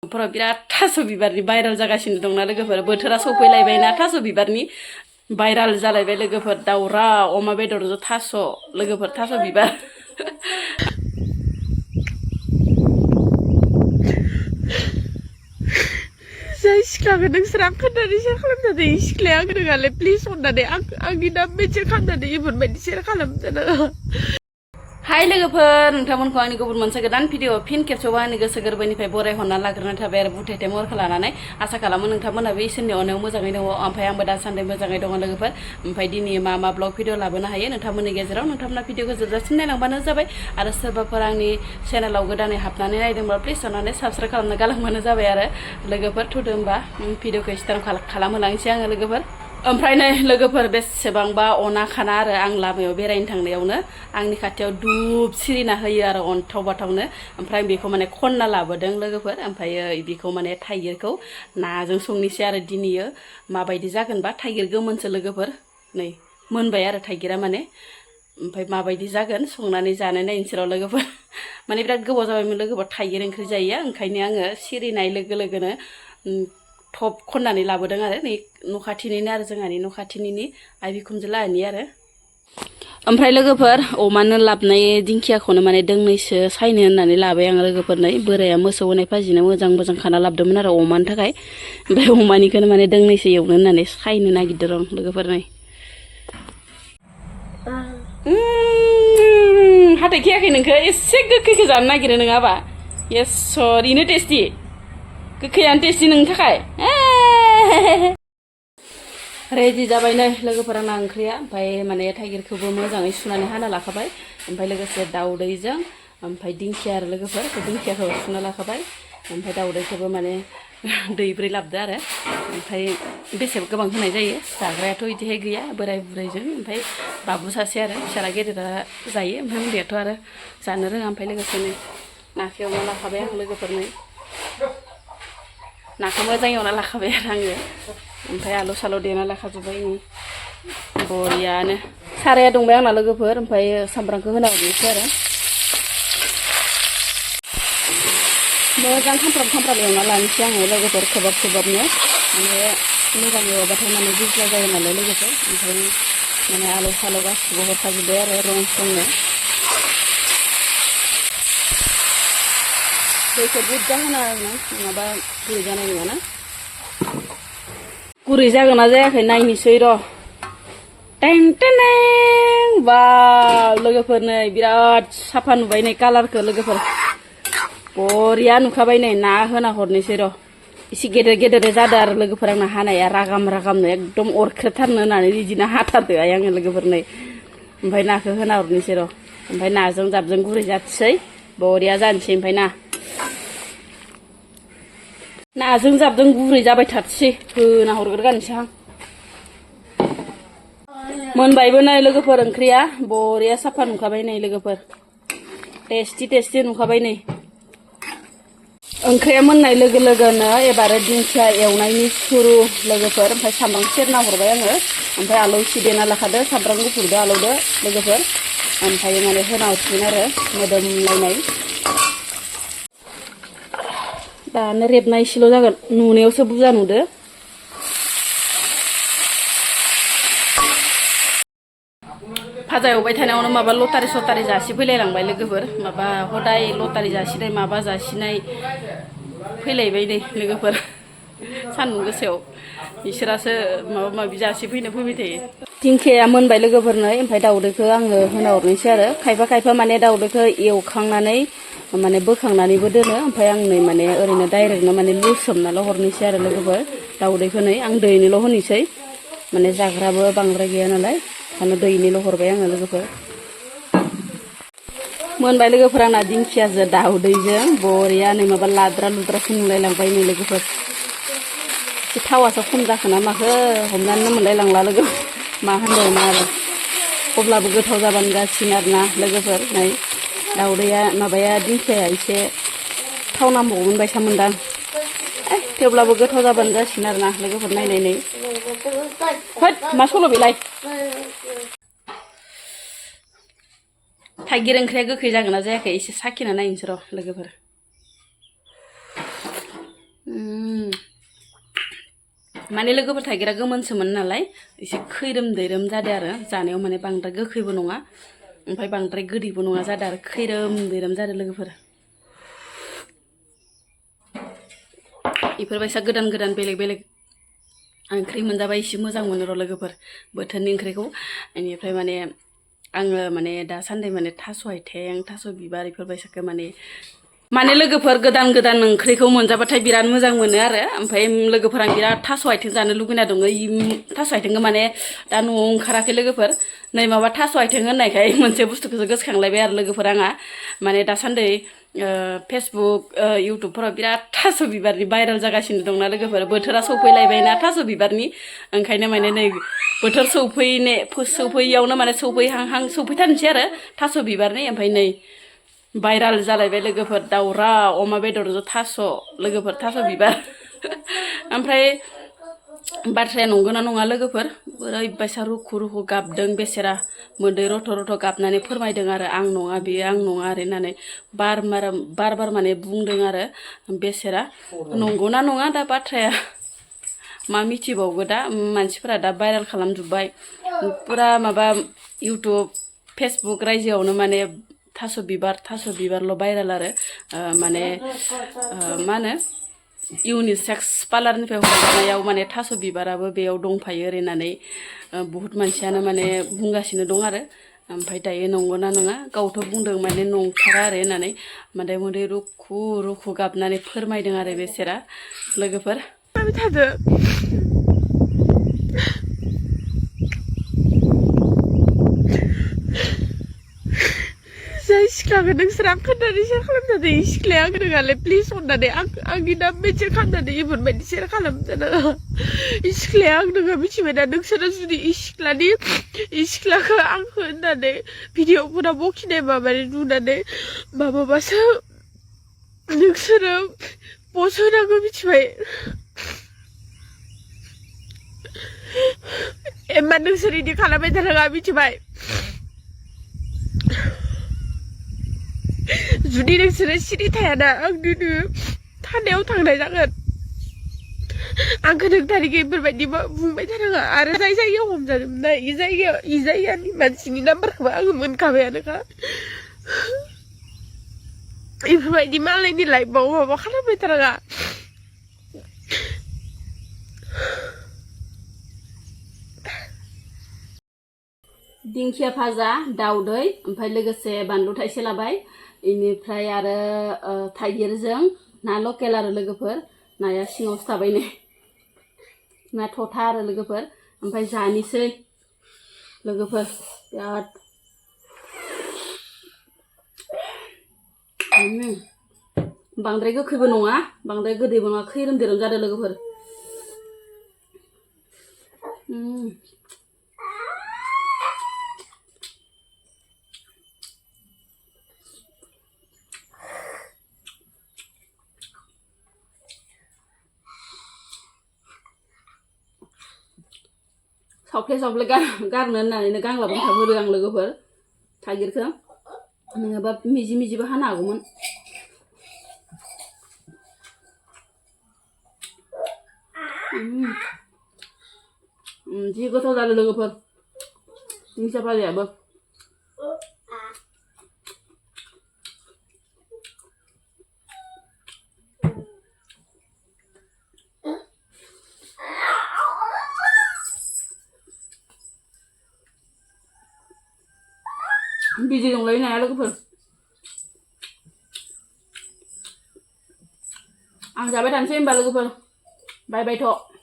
फोराव बिराद थास' बिबारनि भाइराल जागासिनो दंना लोगोफोर बोथोरा सफैलायबायना थास' बिबारनि भाइराल जालायबाय लोगोफोर दाउरा अमा बेदरजों थास' लोगोफोर थास' बिबार जाय सिख्लाखौ नोंसोर आं खोन्थानो सेयार खालामनानै सिख्लाया आं रोङालै प्लिज अननानै आंनि नाम मेनसन खालामनानै बेफोरबायदि सेयार खालामदो हाय लोगोफोर नोंथांमोनखौ आंनि गुबुन मोनसे गोदान भिडिअ फिन खेबसेबाव आंनि गोसो गोरबोनिफ्राय बरायहरना लाग्रोनाय थाबाय आरो बुथेथे महरखौ लानानै आसा खालामो नोंथांमोनाबो इसोरनि अननायाव मोजाङै दङ ओमफ्राय आंबो दासान्दि मोजाङै दङ लोगोफोर ओमफ्राय दिनै मा ब्लग भिडिअ लाबोनो हायो नोंथांमोननि गेजेराव नोंथांमोना भिडिअखौ जोबजासिम नायलांबानो जाबाय आरो सोरबाफोर आंनि चेनेलाव गोदानै हाबनानै नायदोंबा प्लिज अननानै साबस्क्राइब खालामना गालांबानो जाबाय आरो लोगोफोर थुदो होमबा भिडिअखौ स्टार्ट खालामहोलांसै आङो लोगोफोर ओमफ्राय नै लोगोफोर बेसेबांबा अना खाना आरो आं लामायाव बेरायनो थांनायावनो आंनि खाथियाव दुब सिरिना होयो आरो अन्थाव बाथावनो ओमफ्राय बेखौ माने खनना लाबोदों लोगोफोर ओमफ्रायो बेखौ माने थाइगिरखौ नाजों संनोसै आरो दिनैयो माबायदि जागोनबा थाइगिर गोमोनसो लोगोफोर नै मोनबाय आरो थाइगिरा माने ओमफ्राय माबायदि जागोन संनानै जानाय नायनोसै र' लोगोफोर माने बिराद गोबाव जाबायमोन लोगोफोर थाइगिर ओंख्रि जायो ओंखायनो आङो सिरिनाय लोगो लोगोनो थब खननानै लाबोदों आरो नै न' खाथिनिनो आरो जोंहानि न' खाथिनिनि आइ बिखुनजो लाहानि आरो ओमफ्राय लोगोफोर अमानो लाबनाय दिंखियाखौनो माने दोंनैसो सायनो होननानै लाबाय आं लोगोफोर नै बोराया मोसौ होनाय फाजिनो मोजां खाना लाबोदोंमोन आरो अमानि थाखाय ओमफ्राय अमानिखौनो माने दोंनैसो एवनो होननानै सायनो नागिरदों आं लोगोफोर नै हाथाय खियाखै नोंखो एसे गोखैखौ जानो नागिरो नङाबा एसर इनो टेस्टि गोखैयानो टेस्टि नोंनि थाखाय रेडि जाबाय नै लोगोफोर आंना ओंख्रिया ओमफ्राय माने थाइगिरखौबो मोजाङै सुनानै हाना लाखाबाय ओमफ्राय लोगोसे दाउदैजों ओमफ्राय दिंखिया आरो लोगोफोर दिंखियाखौ सुना लाखाबाय ओमफ्राय दाउदैखौबो माने दैब्रै लाबोदो आरो ओमफ्राय बेसे गोबां होनाय जायो जाग्रायाथ' बिदिहाय गैया बोराय बुरैजों ओमफ्राय बाबु सासे आरो फिसाला गेदेरा जायो ओमफ्राय उन्दैयाथ' आरो जानो रोङा ओमफ्राय लोगोसे नै नाखौ एवना लाखाबाय आं लोगोफोर नै नाखौ मोजां एवना लाखाबाय आरो आङो ओमफ्राय आलु सालु देना लाखाजोब्बाय बरियानो साराया दंबाय आंना लोगोफोर ओमफ्राय सामब्रामखौ होना हरनोसै आरो मोजां खामफ्राम एवना लानोसै आङो लोगोफोर खोबहाबनो माने मोजां एवबाथाय माने बुज्ला जायो नालाय लोगोफोर ओंखायनो माने आलु सालु गासिबो हरखाजोब्बाय आरो रं संनो दैखौ बुरजा होना आरोना नङाबा गुरै जानाय नङाना गुरै जागोन ना जायाखै नायनोसै र' टें टें बा लोगोफोर नै बिराद साफा नुबाय नै कालारखौ लोगोफोर बरिया नुखाबाय नै ना होना हरनोसै र' एसे गेदेर जादों आरो लोगोफोर आंना हानाया रागामनो एकदम अरख्रेबथारनो होननानै बिदिनो हाथारदो आङो लोगोफोर नै ओमफ्राय नाखौ होना हरनोसै र' ओमफ्राय नाजों जाबजों गुरै जाथोसै बरिया जानोसै ओमफ्राय नाजों जाबजों गुरै जाबाय थाथोसै होना हरग्रोगानोसै आं मोनबायबो नै लोगोफोर ओंख्रिया बरिया साफा नुखाबाय नै लोगोफोर टेस्टि नुखाबाय नै ओंख्रिया मोननाय लोगो लोगोनो एबारो दिंखिया एवनायनि सुरु लोगोफोर ओमफ्राय सामब्राम सेरना हरबाय आङो ओमफ्राय आलौ एसे देना लाखादो सामब्राम गुफुरदो आलौदो लोगोफोर ओमफ्राय माने होना हरसिगोन आरो मोदोमलायनाय दानो रेबनाय एसेल' जागोन नुनायावसो बुरजा नुदो भाजा एवबाय थानायावनो माबा लटारि सटारि जासि फैलायलांबाय लोगोफोर माबा हदाय लटारि जासिनाय माबा जासिनाय फैलायबाय नै लोगोफोर सान्दुं गोसायाव बिसोरासो माबा माबि जासि फैनो फैबाय थायो दिंखिया मोनबाय लोगोफोर नै ओमफ्राय दाउदैखौ आङो होना हरनोसै आरो खायफा माने दाउदैखौ एवखांनानै माने बोखांनानैबो दोनो ओमफ्राय आं नै माने ओरैनो डाइरेक्टनो माने लुसोमनाल' हरनोसै आरो लोगोफोर दाउदैखौ नै आं दैनिल' होनोसै माने जाग्राबो बांद्राय गैया नालाय ओंखायनो दैनिल' हरबाय आङो लोगोफोर मोनबाय लोगोफोर आंना दिंखियाजों दाउदैजों बरिया नै माबा लाद्रा लुद्रासो नुलायलांबाय नै लोगोफोर एसे थावासो खम जाखोना माखो हमनानै मोनलायलांला लोगो मा होनबावनो आरो अब्लाबो गोथाव जाबानो जासिगोन आरोना लोगोफोर नै दाउदैया माबाया दिंखियाया एसे थाव नांबावगोन बायसा मोनदां थेवब्लाबो गोथाव जाबानो जासिगोन आरोना लोगोफोर नायनानै होद मा सल' बेलाय थाइगिर ओंख्रिया गोखै जागोन ना जायाखै एसे साखिना नायनोसै र' लोगोफोर माने लोगोफोर थाइगिरा गोमोनसोमोन नालाय एसे खैरोम दैरोम जादों आरो जानायाव माने बांद्राय गोखैबो नङा ओमफ्राय बांद्राय गोदैबो नङा जादों आरो खैरोम दैरोम जादों लोगोफोर इफोरबायसा गोदान गोदान बेलेग बेलेग ओंख्रि मोनजाबा एसे मोजां मोनो र' लोगोफोर बोथोरनि ओंख्रिखौ बेनिफ्राय माने आङो माने दासान्दि माने थास' आथिं थास' बिबार इफोरबायसाखौ माने लोगोफोर गोदान गोदान ओंख्रिखौ मोनजाबाथाय बिराद मोजां मोनो आरो ओमफ्राय लोगोफोरा बिराद थास' आथिं जानो लुगैना दङ थास' आथिंखौ माने दा न'आव ओंखाराखै लोगोफोर नै माबा थास' आथिं होननायखाय मोनसे बुस्थुखौसो गोसोखांलायबाय आरो लोगोफोर आंहा माने दासान्दि फेसबुक इउटुबफोराव बिराद थास' बिबारनि भाइरेल जागासिनो दंना लोगोफोर बोथोरा सौफैलायबायना थास' बिबारनि ओंखायनो माने नै बोथोर सौफैयावनो माने सौफैथारनोसै आरो थास' बिबारनि ओमफ्राय नै भाइराल जालायबाय लोगोफोर दाउरा अमा बेदरजों थास' लोगोफोर थास' बिबार ओमफ्राय बाथ्राया नंगौना नङा लोगोफोर ओरैबायसा रुखु रुखु गाबदों बेसेरा मोदै रथ' रथ' गाबनानै फोरमायदों आरो आं नङा बेयो आं नङा आरो होननानै बार माने बुंदों आरो बेसेरा नंगौना नङा दा बाथ्राया मा मिथिबावगो दा मानसिफोरा दा भाइरेल खालामजोब्बाय पुरा माबा इउटुब फेसबुक रायजोआवनो माने थास' बिबारल' भाइरेल आरो माने मा होनो इउनिसेक्स पार्लारनिफ्राय हरनायाव माने थास' बिबाराबो बेयाव दंफायो ओरै होननानै बुहुत मानसियानो माने बुंगासिनो दं आरो ओमफ्राय दायो नंगौना नङा गावथ' बुंदों माने नंथारा आरो होननानै माने मोदै रुखु रुखु गाबनानै फोरमायदों आरो बेसेरा लोगोफोर जाय सिख्लाखौ नोंसोर आं खोन्थानो सेयार खालामनानै सिख्लाया आं रोङालै प्लिज अननानै आंनि नाम मेनसन खालामनानै इफोरबायदि सेयार खालामनो नाङा सिख्लाया आं नोङो मिथिबायना नोंसोरो जुदि सिख्लाखौ आंखौ होननानै भिडिअफोराव बखिनाय माबानि नुनानै माबाबासो नोंसोरो पस्ट होनांगौ मिथिबाय एमान नोंसोर इदि खालामबाय थानाङा मिथिबाय जुदि नोंसोरो सिरि थायाना आं दिनै थानायाव थांनाय जागोन आंखौ नोंथारिखौ बेफोरबायदि बुंबाय थानाङा आरो जाय जायगायाव हमजादोंमोन ना इ जायगानि मानसिनि नाम्बारखौबो आङो मोनखाबायानोखा बेफोरबायदि मालायनि लाइफआव माबा खालामबाय थानाङा दिंखिया भाजा दाउदै ओमफ्राय लोगोसे बानलु थाइसे लाबाय इनिफ्राय आरो थाइगिरजों ना लकेल आरो लोगोफोर नाया सिङावसो थाबाय नै ना थथा आरो लोगोफोर ओमफ्राय जानोसै लोगोफोर बिराद बांद्राय गोखैबो नङा बांद्राय गोदैबो नङा खैरोम दैरोम जादों लोगोफोर सावफ्ले गारनो होननानैनो गांलाबनो थाबोदों आं लोगोफोर थाइगिरखौ नङाबा मिजि मिजिबो हानो हागौमोन जि गोथाव जादों लोगोफोर दिंखिया भाजायाबो बिजि दंलाय नाया लोगोफोर आं जाबाय थानोसै होनबा लोगोफोर बाय बायथ'